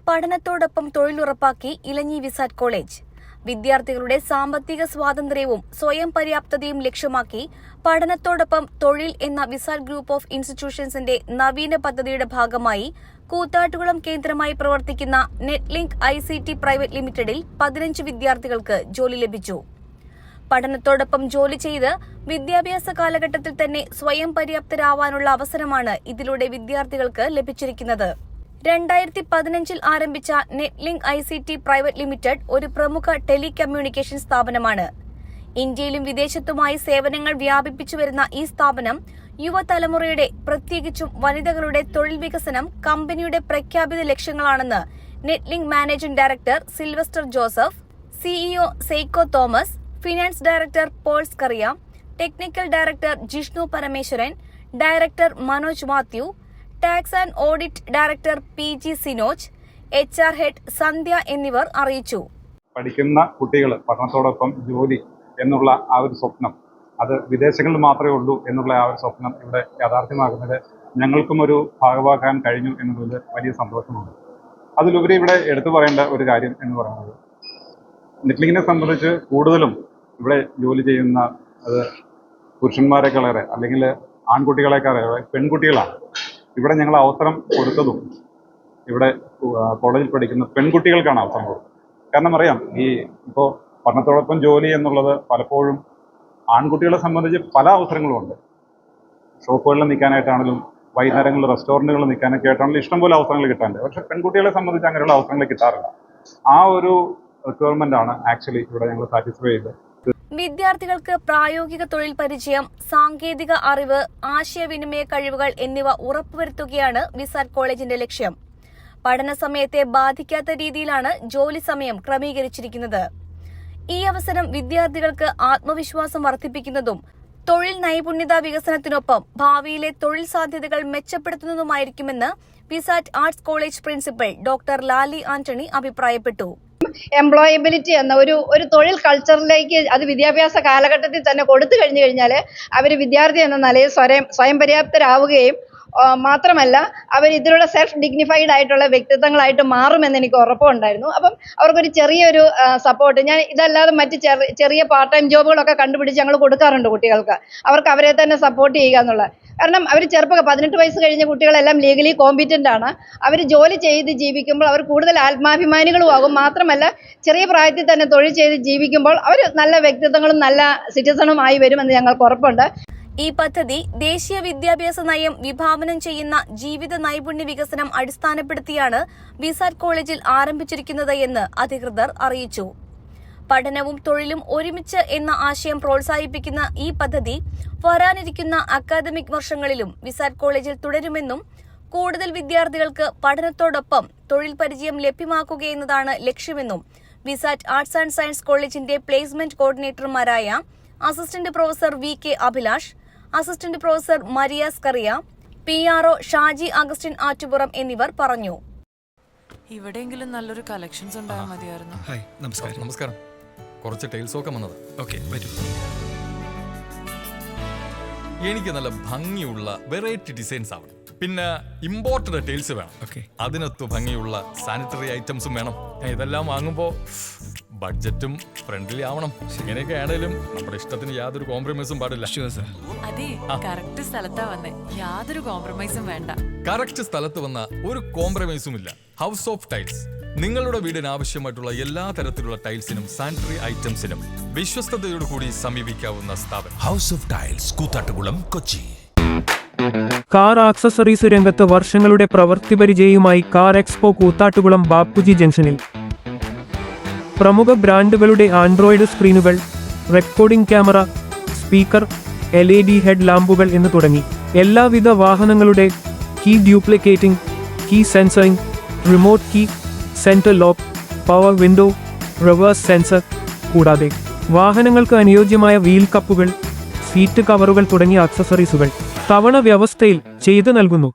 പഠനത്തോടൊപ്പം തൊഴിലുറപ്പാക്കി ഇലഞ്ഞി Vsat college. വിദ്യാർത്ഥികളുടെ സാമ്പത്തിക സ്വാതന്ത്ര്യവും സ്വയം പര്യാപ്തതയും ലക്ഷ്യമാക്കി പഠനത്തോടൊപ്പം തൊഴിൽ എന്ന വിസാറ്റ് ഗ്രൂപ്പ് ഓഫ് ഇൻസ്റ്റിറ്റ്യൂഷൻസിന്റെ നവീന പദ്ധതിയുടെ ഭാഗമായി കൂത്താട്ടുകുളം കേന്ദ്രമായി പ്രവർത്തിക്കുന്ന നെറ്റ്ലിങ്ക് ICT പ്രൈവറ്റ് ലിമിറ്റഡിൽ 15 വിദ്യാർത്ഥികൾക്ക് ജോലി ലഭിച്ചു. പഠനത്തോടൊപ്പം ജോലി ചെയ്ത് വിദ്യാഭ്യാസ കാലഘട്ടത്തിൽ തന്നെ സ്വയം പര്യാപ്തരാവാനുള്ള അവസരമാണ് ഇതിലൂടെ വിദ്യാർത്ഥികൾക്ക് ലഭിച്ചിരിക്കുന്നത്. 2015 ആരംഭിച്ച നെറ്റ്ലിങ്ക് ICT പ്രൈവറ്റ് ലിമിറ്റഡ് ഒരു പ്രമുഖ ടെലികമ്മ്യൂണിക്കേഷൻ സ്ഥാപനമാണ്. ഇന്ത്യയിലും വിദേശത്തുമായി സേവനങ്ങൾ വ്യാപിപ്പിച്ചു വരുന്ന ഈ സ്ഥാപനം യുവതലമുറയുടെ, പ്രത്യേകിച്ചും വനിതകളുടെ തൊഴിൽ വികസനം കമ്പനിയുടെ പ്രഖ്യാപിത ലക്ഷ്യങ്ങളാണെന്ന് Netlink managing director Sylvester Joseph, CEO Seiko Thomas, finance director Paul Skaria, technical director Jishnu Parameswaran, director Manoj Mathew, tax and audit director PG Sinoj, HR head Sandhya എന്നിവർ അറിയിച്ചു. പഠിക്കുന്ന കുട്ടികൾ പഠനത്തോടൊപ്പം ജോലി എന്നുള്ള ആ ഒരു സ്വപ്നം, അത് വിദേശങ്ങളിൽ മാത്രമേ ഉള്ളൂ എന്നുള്ള ആ ഒരു സ്വപ്നം ഇവിടെ യാഥാർത്ഥ്യമാകുന്നത് ഞങ്ങൾക്കും ഒരു ഭാഗമാക്കാൻ കഴിഞ്ഞു എന്നുള്ളത് വലിയ സന്തോഷമുണ്ട്. അതിലുപരി ഇവിടെ എടുത്തു പറയേണ്ട ഒരു കാര്യം എന്ന് പറയുന്നത്, നെറ്റ്ലിങ്കിനെ സംബന്ധിച്ച് കൂടുതലും ഇവിടെ ജോലി ചെയ്യുന്ന അത് പുരുഷന്മാരെക്കാളേറെ അല്ലെങ്കിൽ ആൺകുട്ടികളെക്കാളേറെ പെൺകുട്ടികളാണ്. ഇവിടെ ഞങ്ങൾ അവസരം കൊടുത്തതും ഇവിടെ കോളേജിൽ പഠിക്കുന്ന പെൺകുട്ടികൾക്കാണ് അവസരം കൊടുത്തത്. കാരണം അറിയാം, ഇപ്പോൾ പഠനത്തോടൊപ്പം ജോലി എന്നുള്ളത് പലപ്പോഴും ആൺകുട്ടികളെ സംബന്ധിച്ച് പല അവസരങ്ങളുമുണ്ട്. ഷോപ്പുകളിൽ നിൽക്കാനായിട്ടാണെങ്കിലും വൈകുന്നേരങ്ങളിൽ റെസ്റ്റോറൻറ്റുകളിൽ നിൽക്കാനൊക്കെ ആയിട്ടാണെങ്കിലും ഇഷ്ടംപോലെ അവസരങ്ങൾ കിട്ടാറുണ്ട്. പക്ഷെ പെൺകുട്ടികളെ സംബന്ധിച്ച് അങ്ങനെയുള്ള അവസരങ്ങൾ കിട്ടാറില്ല. ആ ഒരു റിക്വയർമെന്റ് ആണ് ആക്ച്വലി ഇവിടെ ഞങ്ങൾ സാറ്റിസ്ഫൈ ചെയ്തത്. വിദ്യാർത്ഥികൾക്ക് പ്രായോഗിക തൊഴിൽ പരിചയം, സാങ്കേതിക അറിവ്, ആശയവിനിമയ കഴിവുകൾ എന്നിവ ഉറപ്പുവരുത്തുകയാണ് വിസാറ്റ് കോളേജിന്റെ ലക്ഷ്യം. പഠന സമയത്തെ ബാധിക്കാത്ത രീതിയിലാണ് ജോലി സമയം ക്രമീകരിച്ചിരിക്കുന്നത്. ഈ അവസരം വിദ്യാർത്ഥികൾക്ക് ആത്മവിശ്വാസം വർദ്ധിപ്പിക്കുന്നതും തൊഴിൽ നൈപുണ്യത വികസനത്തിനൊപ്പം ഭാവിയിലെ തൊഴിൽ സാധ്യതകൾ മെച്ചപ്പെടുത്തുന്നതുമായിരിക്കുമെന്ന് Visat arts college principal doctor Lali Antony അഭിപ്രായപ്പെട്ടു. എംപ്ലോയബിലിറ്റി എന്ന ഒരു തൊഴിൽ കൾച്ചറിലേക്ക് അത് വിദ്യാഭ്യാസ കാലഘട്ടത്തിൽ തന്നെ കൊടുത്തു കഴിഞ്ഞാൽ അവർ വിദ്യാർത്ഥി എന്ന നിലയിൽ സ്വയം പര്യാപ്തരാവുകയും മാത്രമല്ല അവർ ഇതിലുള്ള സെൽഫ് ഡിഗ്നിഫൈഡ് ആയിട്ടുള്ള വ്യക്തിത്വങ്ങളായിട്ട് മാറുമെന്ന് എനിക്ക് ഉറപ്പുണ്ടായിരുന്നു. അപ്പം അവർക്കൊരു ചെറിയൊരു സപ്പോർട്ട്, ഞാൻ ഇതല്ലാതെ മറ്റ് ചെറിയ പാർട്ട് ടൈം ജോബുകളൊക്കെ കണ്ടുപിടിച്ച് ഞങ്ങൾ കൊടുക്കാറുണ്ട് കുട്ടികൾക്ക്. അവർക്ക് അവരെ തന്നെ സപ്പോർട്ട് ചെയ്യുക എന്നുള്ളത്. കാരണം അവർ 18 വയസ്സ് കഴിഞ്ഞ കുട്ടികളെല്ലാം ലീഗലി കോമ്പിറ്റന്റ് ആണ്. അവർ ജോലി ചെയ്ത് ജീവിക്കുമ്പോൾ അവർ കൂടുതൽ ആത്മാഭിമാനികളും ആകും. മാത്രമല്ല ചെറിയ പ്രായത്തിൽ തന്നെ തൊഴിൽ ചെയ്ത് ജീവിക്കുമ്പോൾ അവർ നല്ല വ്യക്തിത്വങ്ങളും നല്ല സിറ്റിസണുമായി വരുമെന്ന് ഞങ്ങൾക്ക് ഉറപ്പുണ്ട്. ഈ പദ്ധതി ദേശീയ വിദ്യാഭ്യാസ നയം വിഭാവനം ചെയ്യുന്ന ജീവിത നൈപുണ്യ വികസനം അടിസ്ഥാനപ്പെടുത്തിയാണ് വിസാറ്റ് കോളേജിൽ ആരംഭിച്ചിരിക്കുന്നത് എന്ന് അധികൃതർ അറിയിച്ചു. പഠനവും തൊഴിലും ഒരുമിച്ച് എന്ന ആശയം പ്രോത്സാഹിപ്പിക്കുന്ന ഈ പദ്ധതി വരാനിരിക്കുന്ന അക്കാദമിക് വർഷങ്ങളിലും വിസാറ്റ് കോളേജിൽ തുടരുമെന്നും കൂടുതൽ വിദ്യാർത്ഥികൾക്ക് പഠനത്തോടൊപ്പം തൊഴിൽ പരിചയം ലഭ്യമാക്കുകയെന്നതാണ് ലക്ഷ്യമെന്നും വിസാറ്റ് ആർട്സ് ആൻഡ് സയൻസ് കോളേജിന്റെ പ്ലേസ്മെന്റ് കോർഡിനേറ്റർമാരായ assistant professor VK Abhilash, assistant professor Maria Skaria, PRO Shaji Augustine Attupuram എന്നിവർ പറഞ്ഞു. ഇവിടെയെങ്കിലും നല്ലൊരു കളക്ഷൻസ് ഉണ്ടായാൽ മതിയായിരുന്നു. ഹായ്, നമസ്കാരം. നമസ്കാരം. കുറച്ച് ടൈൽസ് ഒക്കെ വന്നത്. ഓക്കെ, വരൂ. എനിക്ക് നല്ല ഭംഗിയുള്ള വെറൈറ്റി ഡിസൈൻസ് ആവണം. പിന്നെ ഇമ്പോർട്ടഡ് ടൈൽസ് വേണം. ഓക്കെ, അതിനൊത്ത് ഭംഗിയുള്ള സാനിറ്ററി ഐറ്റംസും വേണം. ഇതെല്ലാം വാങ്ങുമ്പോൾ ബഡ്ജറ്റും ഫ്രണ്ട്ലി ആവണം. ഇങ്ങനെയൊക്കെ ആണെങ്കിലും നമ്മുടെ ഇഷ്ടത്തിന് യാതൊരു കോംപ്രമൈസും പാടില്ല. അതെ, കറക്റ്റ് സ്ഥലത്താ വന്നേ. യാതൊരു കോംപ്രമൈസും വേണ്ട. കറക്റ്റ് സ്ഥലത്ത് വന്ന ഒരു കോംപ്രമൈസും ഇല്ല. ഹൗസ് ഓഫ് ടൈൽസ് നിങ്ങളുടെ വീടിന് ആവശ്യമായിട്ടുള്ള എല്ലാ തരത്തിലുള്ള ടൈൽസിനും സാനിറ്ററി ഐറ്റംസിനും വിശ്വസ്തയോടുകൂടി സമീപിക്കാവുന്ന സ്ഥാപനം house of tiles, Koothattukulam, Kochi. Car accessories രംഗത്ത് വർഷങ്ങളുടെ പ്രവൃത്തി പരിചയവുമായി കാർ എക്സ്പോ കൂത്താട്ടുകുളം ബാപ്പുജി ജംഗ്ഷനിൽ. പ്രമുഖ ബ്രാൻഡുകളുടെ ആൻഡ്രോയിഡ് സ്ക്രീനുകൾ, recording camera, speaker, LED head ലാമ്പുകൾ എന്ന് തുടങ്ങി എല്ലാവിധ വാഹനങ്ങളുടെ key duplicating, key sensoring, remote key, central lock, power window, reverse sensor, കൂടാതെ വാഹനങ്ങൾക്ക് അനുയോജ്യമായ വീൽ കപ്പുകൾ, സീറ്റ് കവറുകൾ തുടങ്ങിയ ആക്സസറീസുകൾ തവണ വ്യവസ്ഥയിൽ ചെയ്തു നൽകുന്നു.